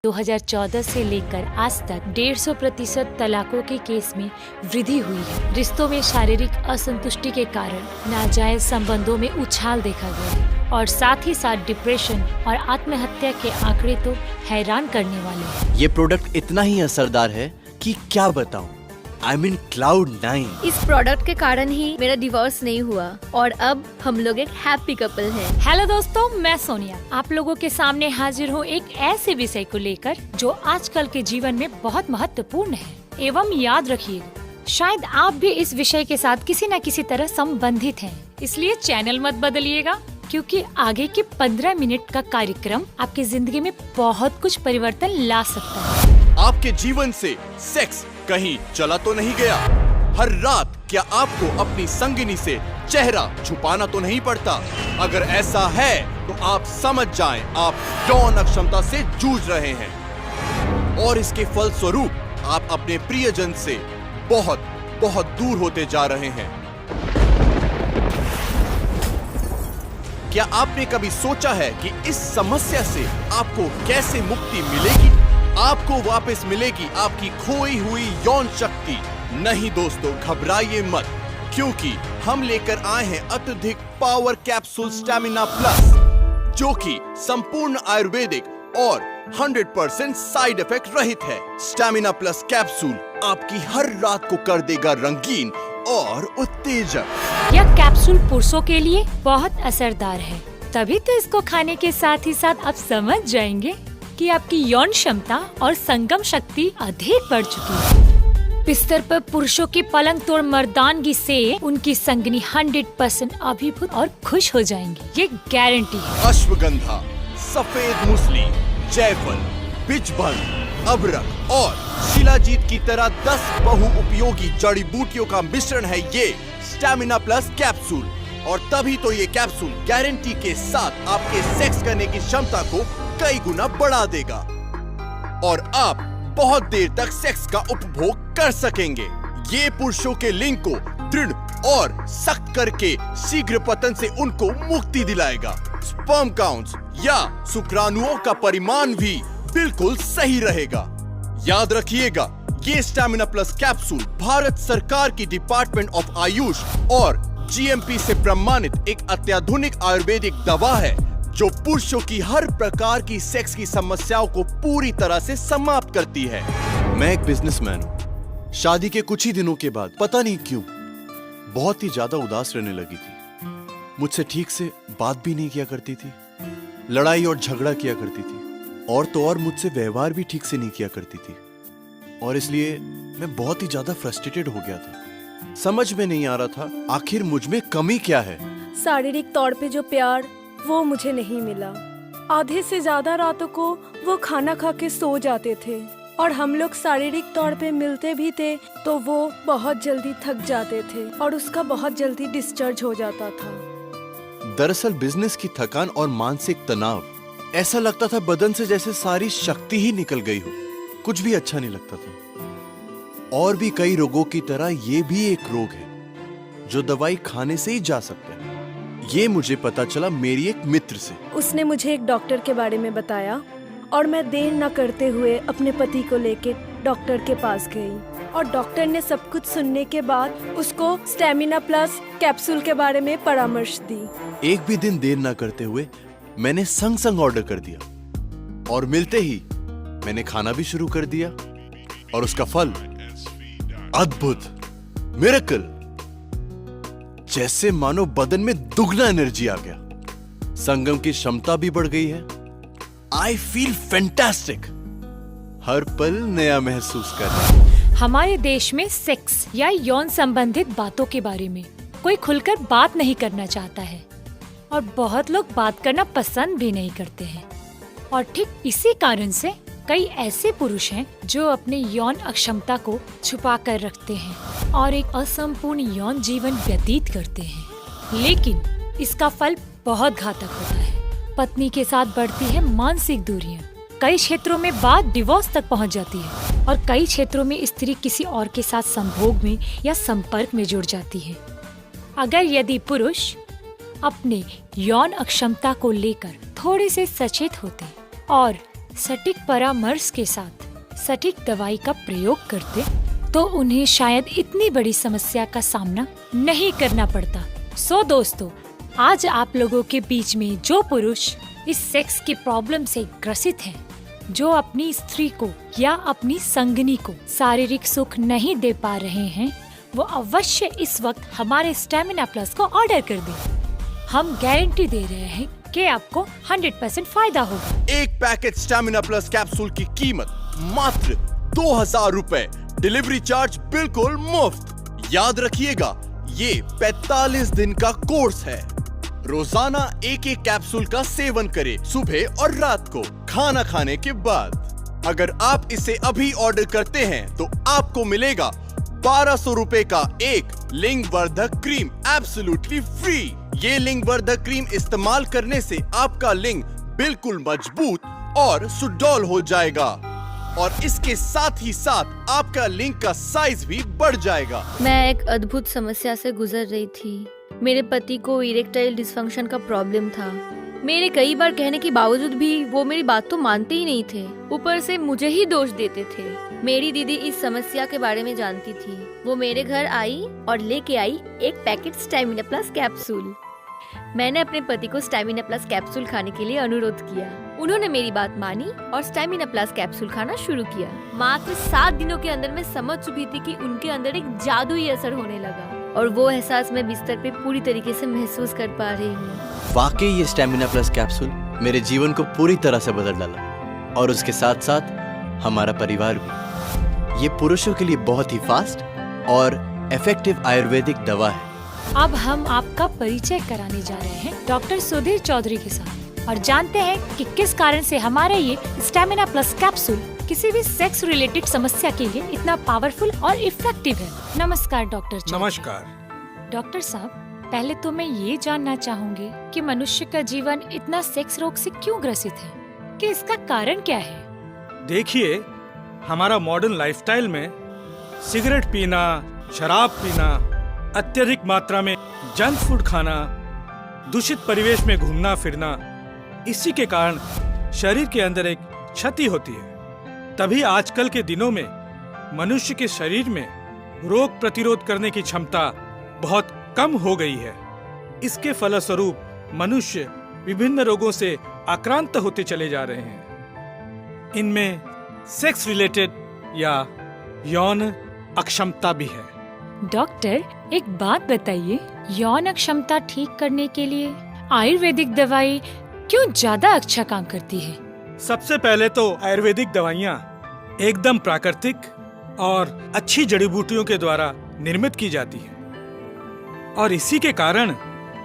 2014 से लेकर आज तक 150% तलाकों के केस में वृद्धि हुई है। रिश्तों में शारीरिक असंतुष्टि के कारण नाजायज संबंधों में उछाल देखा गया है और साथ ही साथ डिप्रेशन और आत्महत्या के आंकड़े तो हैरान करने वाले हैं। ये प्रोडक्ट इतना ही असरदार है कि क्या बताऊं। I mean Cloud9। इस प्रोडक्ट के कारण ही मेरा डिवोर्स नहीं हुआ और अब हम लोग एक हैप्पी कपल हैं। हेलो दोस्तों, मैं सोनिया आप लोगों के सामने हाजिर हूँ एक ऐसे विषय को लेकर जो आजकल के जीवन में बहुत महत्वपूर्ण है एवं याद रखिएगा, शायद आप भी इस विषय के साथ किसी न किसी तरह संबंधित हैं। इसलिए चैनल मत बदलिएगा क्योंकि आगे के 15 मिनट का कार्यक्रम आपकी जिंदगी में बहुत कुछ परिवर्तन ला सकता है। आपके जीवन से सेक्स कहीं चला तो नहीं गया? हर रात क्या आपको अपनी संगिनी से चेहरा छुपाना तो नहीं पड़ता? अगर ऐसा है तो आप समझ जाएं आप यौन अक्षमता से जूझ रहे हैं और इसके फलस्वरूप आप अपने प्रियजन से बहुत बहुत दूर होते जा रहे हैं। क्या आपने कभी सोचा है कि इस समस्या से आपको कैसे मुक्ति मिलेगी? आपको वापस मिलेगी आपकी खोई हुई यौन शक्ति। नहीं दोस्तों, घबराइए मत, क्योंकि हम लेकर आए हैं अत्यधिक पावर कैप्सूल स्टैमिना प्लस, जो कि संपूर्ण आयुर्वेदिक और 100% साइड इफेक्ट रहित है। स्टैमिना प्लस कैप्सूल आपकी हर रात को कर देगा रंगीन और उत्तेजक। यह कैप्सूल पुरुषों के लिए बहुत असरदार है, तभी तो इसको खाने के साथ ही साथ आप समझ जाएंगे कि आपकी यौन क्षमता और संगम शक्ति अधिक बढ़ चुकी है। बिस्तर पर पुरुषों की पलंग तोड़ मर्दानगी से उनकी संगनी 100% अभिभूत और खुश हो जाएंगी, ये गारंटी है। अश्वगंधा, सफेद मूसली, जायफल, बिजभन, अबरक और शिलाजीत की तरह 10 बहुउपयोगी जड़ी बूटियों का मिश्रण है ये स्टैमिना प्लस कैप्सूल। और तभी तो ये कैप्सूल गारंटी के साथ आपके सेक्स करने की क्षमता को कई गुना बढ़ा देगा और आप बहुत देर तक सेक्स का उपभोग कर सकेंगे। ये पुरुषों के लिंग को दृढ़ और सख्त करके शीघ्र पतन से उनको मुक्ति दिलाएगा। स्पर्म काउंट्स या शुक्राणुओं का परिमाण भी बिल्कुल सही रहेगा। याद रखिएगा, ये स्टैमिना प्लस कैप्सूल भारत सरकार की डिपार्टमेंट ऑफ आयुष और GMP से प्रमाणित एक अत्याधुनिक आयुर्वेदिक दवा है जो पुरुषों की हर प्रकार की सेक्स की समस्याओं को पूरी तरह से समाप्त करती है। मैं एक बिजनेसमैन हूँ। शादी के कुछ ही दिनों के बाद पता नहीं क्यों बहुत ही ज्यादा उदास रहने लगी थी। मुझसे ठीक से बात भी नहीं किया करती थी, लड़ाई और झगड़ा किया करती थी और तो और मुझसे व्यवहार भी ठीक से नहीं किया करती थी और इसलिए मैं बहुत ही ज्यादा फ्रस्ट्रेटेड हो गया था। समझ में नहीं आ रहा था आखिर मुझ में कमी क्या है। शारीरिक तौर पे जो प्यार वो मुझे नहीं मिला। आधे से ज्यादा रातों को वो खाना खा के सो जाते थे और हम लोग शारीरिक तौर पे मिलते भी थे तो वो बहुत जल्दी थक जाते थे और उसका बहुत जल्दी डिस्चार्ज हो जाता था। दरअसल बिजनेस की थकान और मानसिक तनाव, ऐसा लगता था बदन से जैसे सारी शक्ति ही निकल गई हो, कुछ भी अच्छा नहीं लगता था। और भी कई रोगों की तरह ये भी एक रोग है जो दवाई खाने से ही जा सकता है। ये मुझे पता चला मेरी एक मित्र से। उसने मुझे एक डॉक्टर के बारे में बताया और मैं देर न करते हुए अपने पति को लेके डॉक्टर के पास गई और डॉक्टर ने सब कुछ सुनने के बाद उसको स्टैमिना प्लस कैप्सूल के बारे में परामर्श दी। एक भी दिन देर न करते हुए मैंने संग संग ऑर्डर कर दिया और मिलते ही मैंने खाना भी शुरू कर दिया और उसका फल अद्भुत, मिरेकल, जैसे मानो बदन में दुगना एनर्जी आ गया, संगम की क्षमता भी बढ़ गई है। आई फील फैंटास्टिक, हर पल नया महसूस कर रहा हूं। हमारे देश में सेक्स या यौन संबंधित बातों के बारे में कोई खुलकर बात नहीं करना चाहता है और बहुत लोग बात करना पसंद भी नहीं करते हैं और ठीक इसी कारण से कई ऐसे पुरुष हैं जो अपने यौन अक्षमता को छुपा कर रखते हैं और एक असंपूर्ण यौन जीवन व्यतीत करते हैं। लेकिन इसका फल बहुत घातक होता है। पत्नी के साथ बढ़ती है मानसिक दूरियां, कई क्षेत्रों में बात डिवोर्स तक पहुंच जाती है और कई क्षेत्रों में स्त्री किसी और के साथ संभोग में या संपर्क में जुड़ जाती है। अगर यदि पुरुष अपने यौन अक्षमता को लेकर थोड़े से सचेत होते और सटीक परामर्श के साथ सटीक दवाई का प्रयोग करते तो उन्हें शायद इतनी बड़ी समस्या का सामना नहीं करना पड़ता। सो दोस्तों, आज आप लोगों के बीच में जो पुरुष इस सेक्स की प्रॉब्लम से ग्रसित हैं, जो अपनी स्त्री को या अपनी संगनी को शारीरिक सुख नहीं दे पा रहे हैं, वो अवश्य इस वक्त हमारे स्टेमिना प्लस को ऑर्डर कर दें। हम गारंटी दे रहे हैं कि आपको 100% फायदा होगा। एक पैकेट स्टैमिना प्लस कैप्सूल की कीमत मात्र 2000 रुपए, डिलीवरी चार्ज बिल्कुल मुफ्त। याद रखिएगा, ये 45 दिन का कोर्स है। रोजाना एक एक कैप्सूल का सेवन करें, सुबह और रात को खाना खाने के बाद। अगर आप इसे अभी ऑर्डर करते हैं तो आपको मिलेगा 1200 रुपए का एक लिंग वर्धक क्रीम एब्सोल्युटली फ्री। ये लिंग वर्धक क्रीम इस्तेमाल करने से आपका लिंग बिल्कुल मजबूत और सुडौल हो जाएगा और इसके साथ ही साथ आपका लिंग का साइज भी बढ़ जाएगा। मैं एक अद्भुत समस्या से गुजर रही थी। मेरे पति को इरेक्टाइल डिसफंक्शन का प्रॉब्लम था। मेरे कई बार कहने के बावजूद भी वो मेरी बात तो मानते ही नहीं थे, ऊपर से मुझे ही दोष देते थे। मेरी दीदी इस समस्या के बारे में जानती थी। वो मेरे घर आई और लेके आई एक पैकेट स्टैमिना प्लस कैप्सूल। मैंने अपने पति को स्टैमिना प्लस कैप्सूल खाने के लिए अनुरोध किया। उन्होंने मेरी बात मानी और स्टैमिना प्लस कैप्सूल खाना शुरू किया। मात्र 7 दिनों के अंदर मैं समझ चुकी थी कि उनके अंदर एक जादुई असर होने लगा और वो एहसास मैं बिस्तर पे पूरी तरीके से महसूस कर पा रही हूँ। वाकई ये स्टेमिना प्लस कैप्सूल मेरे जीवन को पूरी तरह से बदल डाला और उसके साथ साथ हमारा परिवार भी। ये पुरुषों के लिए बहुत ही फास्ट और इफेक्टिव आयुर्वेदिक दवा है। अब हम आपका परिचय कराने जा रहे हैं डॉक्टर सुधीर चौधरी के साथ और जानते हैं कि किस कारण से हमारा ये स्टेमिना प्लस कैप्सूल किसी भी सेक्स रिलेटेड समस्या के लिए इतना पावरफुल और इफेक्टिव है। नमस्कार डॉक्टर चौधरी। नमस्कार। डॉक्टर साहब, पहले तो मैं ये जानना चाहूंगी कि मनुष्य का जीवन इतना सेक्स रोग से क्यों ग्रसित है, कि इसका कारण क्या है? देखिए, हमारा मॉडर्न लाइफस्टाइल में सिगरेट पीना, शराब पीना, अत्यधिक मात्रा में जंक फूड खाना, दूषित परिवेश में घूमना फिरना, इसी के कारण शरीर के अंदर एक क्षति होती है। तभी आजकल के दिनों में मनुष्य के शरीर में रोग प्रतिरोध करने की क्षमता बहुत कम हो गई है। इसके फलस्वरूप मनुष्य विभिन्न रोगों से आक्रांत होते चले जा रहे हैं। इनमें सेक्स रिलेटेड या यौन अक्षमता भी है। डॉक्टर, एक बात बताइए, यौन अक्षमता ठीक करने के लिए आयुर्वेदिक दवाई क्यों ज्यादा अच्छा काम करती है? सबसे पहले तो आयुर्वेदिक दवाइयाँ एकदम प्राकृतिक और अच्छी जड़ी बूटियों के द्वारा निर्मित की जाती हैं और इसी के कारण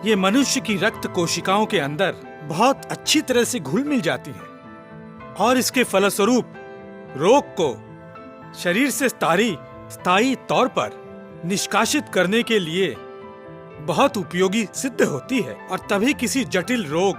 ये मनुष्य की रक्त कोशिकाओं के अंदर बहुत अच्छी तरह से घुल मिल जाती हैं और इसके फलस्वरूप रोग को शरीर से स्थायी तौर पर निष्कासित करने के लिए बहुत उपयोगी सिद्ध होती है। और तभी किसी जटिल रोग,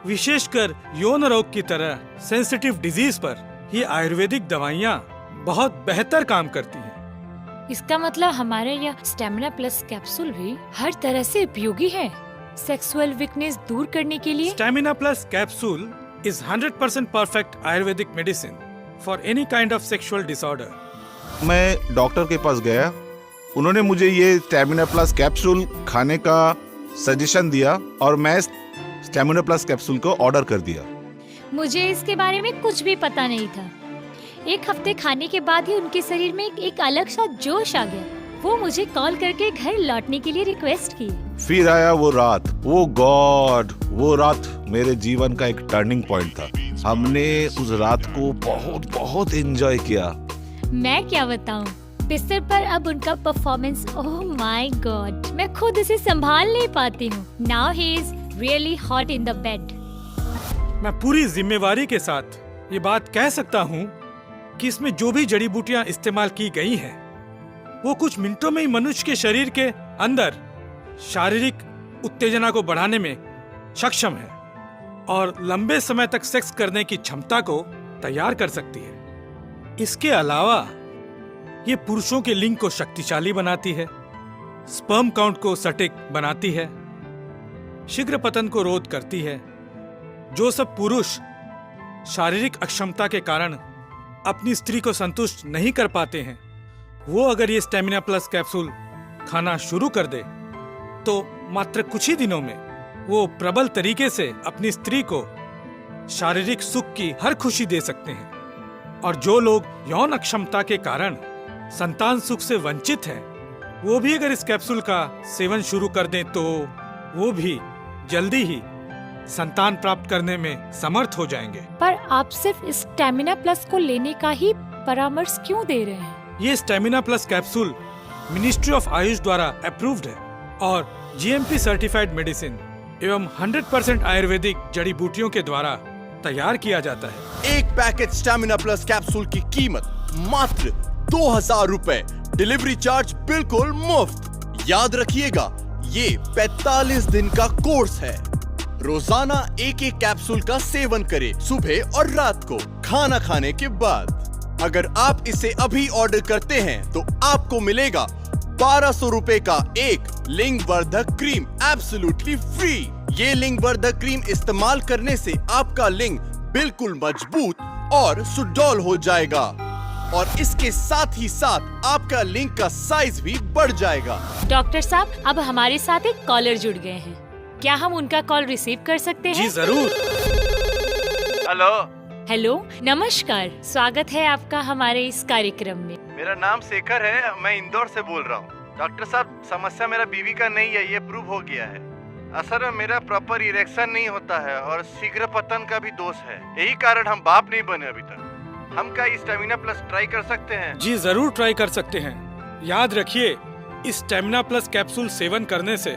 विशेषकर यौन रोग की तरह सेंसिटिव डिजीज पर ये आयुर्वेदिक दवाइयाँ बहुत बेहतर काम करती हैं। इसका मतलब हमारे यह स्टेमिना प्लस कैप्सूल भी हर तरह से उपयोगी है सेक्सुअल वीकनेस दूर करने के लिए। Stamina plus capsule is 100% perfect Ayurvedic medicine for any kind of sexual disorder. मैं डॉक्टर के पास गया, उन्होंने मुझे ये स्टेमिना प्लस कैप्सूल खाने का सजेशन दिया और मैं स्टेमिना प्लस कैप्सूल को ऑर्डर कर दिया। मुझे इसके बारे में कुछ भी पता नहीं था। एक हफ्ते खाने के बाद ही उनके शरीर में एक अलग सा जोश आ गया। वो मुझे कॉल करके घर लौटने के लिए रिक्वेस्ट की। फिर आया वो रात, वो गॉड, वो रात मेरे जीवन का एक टर्निंग पॉइंट था। हमने उस रात को बहुत बहुत एंजॉय किया। मैं क्या बताऊं, बिस्तर पर अब उनका परफॉर्मेंस, ओह माय गॉड, मैं खुद इसे संभाल नहीं पाती हूँ। Now he is really hot in the bed. मैं पूरी जिम्मेवारी के साथ ये बात कह सकता हूँ कि इसमें जो भी जड़ी बूटियाँ इस्तेमाल की गई हैं, वो कुछ मिनटों में ही मनुष्य के शरीर के अंदर शारीरिक उत्तेजना को बढ़ाने में सक्षम है और लंबे समय तक सेक्स करने की क्षमता को तैयार कर सकती है। इसके अलावा ये पुरुषों के लिंग को शक्तिशाली बनाती है, स्पर्म काउंट को सटीक बनाती है, शीघ्र पतन को रोध करती है। जो सब पुरुष शारीरिक अक्षमता के कारण अपनी स्त्री को संतुष्ट नहीं कर पाते हैं, वो अगर ये स्टेमिना प्लस कैप्सूल खाना शुरू कर दे तो मात्र कुछ ही दिनों में वो प्रबल तरीके से अपनी स्त्री को शारीरिक सुख की हर खुशी दे सकते हैं। और जो लोग यौन अक्षमता के कारण संतान सुख से वंचित हैं, वो भी अगर इस कैप्सूल का सेवन शुरू कर दें तो वो भी जल्दी ही संतान प्राप्त करने में समर्थ हो जाएंगे। पर आप सिर्फ इस स्टेमिना प्लस को लेने का ही परामर्श क्यों दे रहे हैं? ये stamina plus capsule ministry of Ayush द्वारा अप्रूव्ड है और जीएमपी सर्टिफाइड मेडिसिन एवं 100% आयुर्वेदिक जड़ी बूटियों के द्वारा तैयार किया जाता है। एक पैकेट स्टेमिना प्लस कैप्सूल की कीमत मात्र 2000 रुपए, डिलीवरी चार्ज बिल्कुल मुफ्त। याद रखिएगा, ये 45 दिन का कोर्स है। रोजाना एक एक कैप्सूल का सेवन करें, सुबह और रात को खाना खाने के बाद। अगर आप इसे अभी ऑर्डर करते हैं तो आपको मिलेगा 1200 रुपए का एक लिंग वर्धक क्रीम एब्सोल्युटली फ्री। ये लिंग वर्धक क्रीम इस्तेमाल करने से आपका लिंग बिल्कुल मजबूत और सुडौल हो जाएगा और इसके साथ ही साथ आपका लिंग का साइज भी बढ़ जाएगा। डॉक्टर साहब, अब हमारे साथ एक कॉलर जुड़ गए हैं, क्या हम उनका कॉल रिसीव कर सकते हैं? जी जरूर। हेलो, नमस्कार, स्वागत है आपका हमारे इस कार्यक्रम में। मेरा नाम शेखर है, मैं इंदौर से बोल रहा हूँ। डॉक्टर साहब, समस्या मेरा बीवी का नहीं है, ये प्रूव हो गया है। असल में मेरा प्रॉपर इरेक्शन नहीं होता है और शीघ्र पतन का भी दोष है, यही कारण हम बाप नहीं बने अभी तक। हम क्या स्टेमिना प्लस ट्राई कर सकते हैं? जी जरूर ट्राई कर सकते हैं। याद रखिए, इस स्टेमिना प्लस कैप्सूल सेवन करने से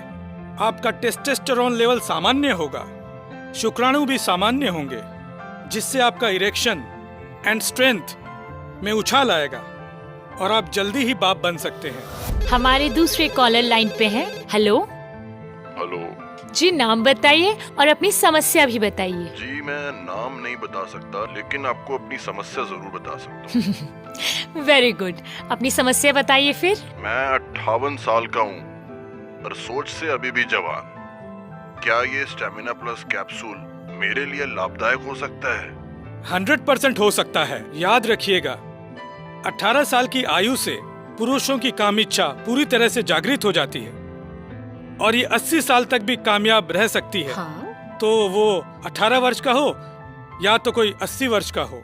आपका टेस्टोस्टेरोन लेवल सामान्य होगा, शुक्राणु भी सामान्य होंगे, जिससे आपका इरेक्शन एंड स्ट्रेंथ में उछाल आएगा और आप जल्दी ही बाप बन सकते हैं। हमारे दूसरे कॉलर लाइन पे हैं। हेलो जी, नाम बताइए और अपनी समस्या भी बताइए। जी, मैं नाम नहीं बता सकता, लेकिन आपको अपनी समस्या जरूर बता सकता हूँ। वेरी गुड, अपनी समस्या बताइए फिर। मैं 58 साल का हूँ और सोच से अभी भी जवान। क्या ये स्टेमिना प्लस कैप्सूल मेरे लिए लाभदायक हो सकता है? 100% हो सकता है। याद रखिएगा, 18 साल की आयु से पुरुषों की काम इच्छा पूरी तरह से जागृत हो जाती है और ये 80 साल तक भी कामयाब रह सकती है। हाँ? तो वो 18 वर्ष का हो या तो कोई 80 वर्ष का हो,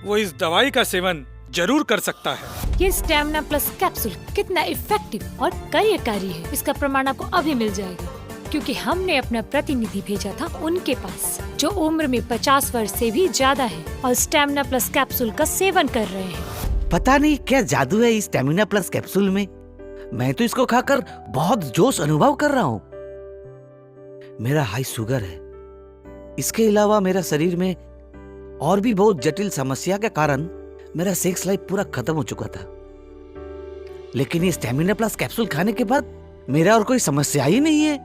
वो इस दवाई का सेवन जरूर कर सकता है। ये स्टेमिना प्लस कैप्सूल कितना इफेक्टिव और कार्यकारी है, इसका प्रमाण आपको अभी मिल जाएगा, क्योंकि हमने अपना प्रतिनिधि भेजा था उनके पास, जो उम्र में 50 वर्ष से भी ज्यादा है और स्टेमिना प्लस कैप्सूल का सेवन कर रहे हैं। पता नहीं क्या जादू है इस स्टेमिना प्लस कैप्सूल में। मैं तो इसको खाकर बहुत जोश अनुभव कर रहा हूँ। मेरा हाई शुगर है, इसके अलावा मेरा शरीर में और भी बहुत जटिल समस्या के कारण मेरा सेक्स लाइफ पूरा खत्म हो चुका था। लेकिन ये स्टेमिना प्लस कैप्सूल खाने के बाद मेरा और कोई समस्या ही नहीं है।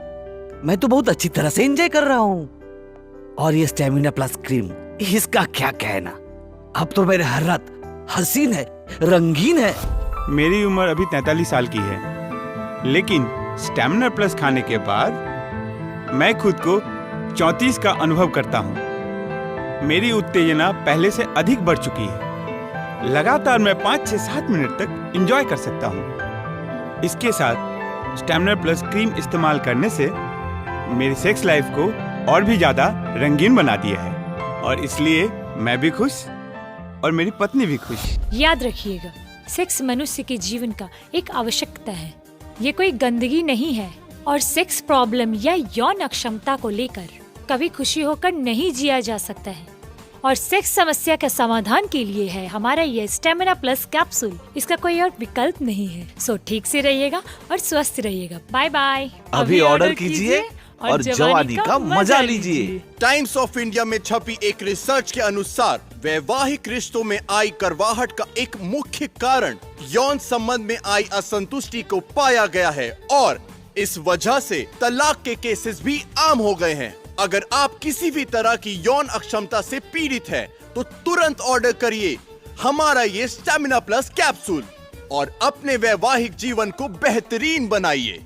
मैं तो बहुत अच्छी तरह से एंजॉय कर रहा हूँ। और ये स्टेमिना प्लस क्रीम, इसका क्या कहना। अब तो मेरे हर रात हसीन है, रंगीन है। मेरी उम्र अभी 43 साल की है, लेकिन स्टेमिना प्लस खाने के बाद मैं खुद को 34 का अनुभव करता हूँ। मेरी उत्तेजना पहले से अधिक बढ़ चुकी है। लगातार मैं 5 से 7 मिनट तक एंजॉय कर सकता हूँ। इसके साथ स्टेमिना प्लस क्रीम इस्तेमाल करने से मेरी सेक्स लाइफ को और भी ज्यादा रंगीन बना दिया है और इसलिए मैं भी खुश और मेरी पत्नी भी खुश। याद रखिएगा, सेक्स मनुष्य के जीवन का एक आवश्यकता है, ये कोई गंदगी नहीं है। और सेक्स प्रॉब्लम या यौन अक्षमता को लेकर कभी खुशी होकर नहीं जिया जा सकता है। और सेक्स समस्या के समाधान के लिए है हमारा ये स्टेमिना प्लस कैप्सूल, इसका कोई और विकल्प नहीं है। सो ठीक से रहिएगा और स्वस्थ रहिएगा। Bye bye. अभी ऑर्डर कीजिए और जवानी का मजा लीजिए। टाइम्स ऑफ इंडिया में छपी एक रिसर्च के अनुसार वैवाहिक रिश्तों में आई करवाहट का एक मुख्य कारण यौन संबंध में आई असंतुष्टि को पाया गया है और इस वजह से तलाक के केसेस भी आम हो गए हैं। अगर आप किसी भी तरह की यौन अक्षमता से पीड़ित हैं, तो तुरंत ऑर्डर करिए हमारा ये स्टेमिना प्लस कैप्सूल और अपने वैवाहिक जीवन को बेहतरीन बनाइए।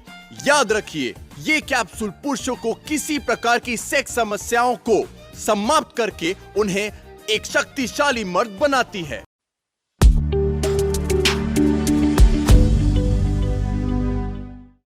याद रखिए, ये कैप्सूल पुरुषों को किसी प्रकार की सेक्स समस्याओं को समाप्त करके उन्हें एक शक्तिशाली मर्द बनाती है।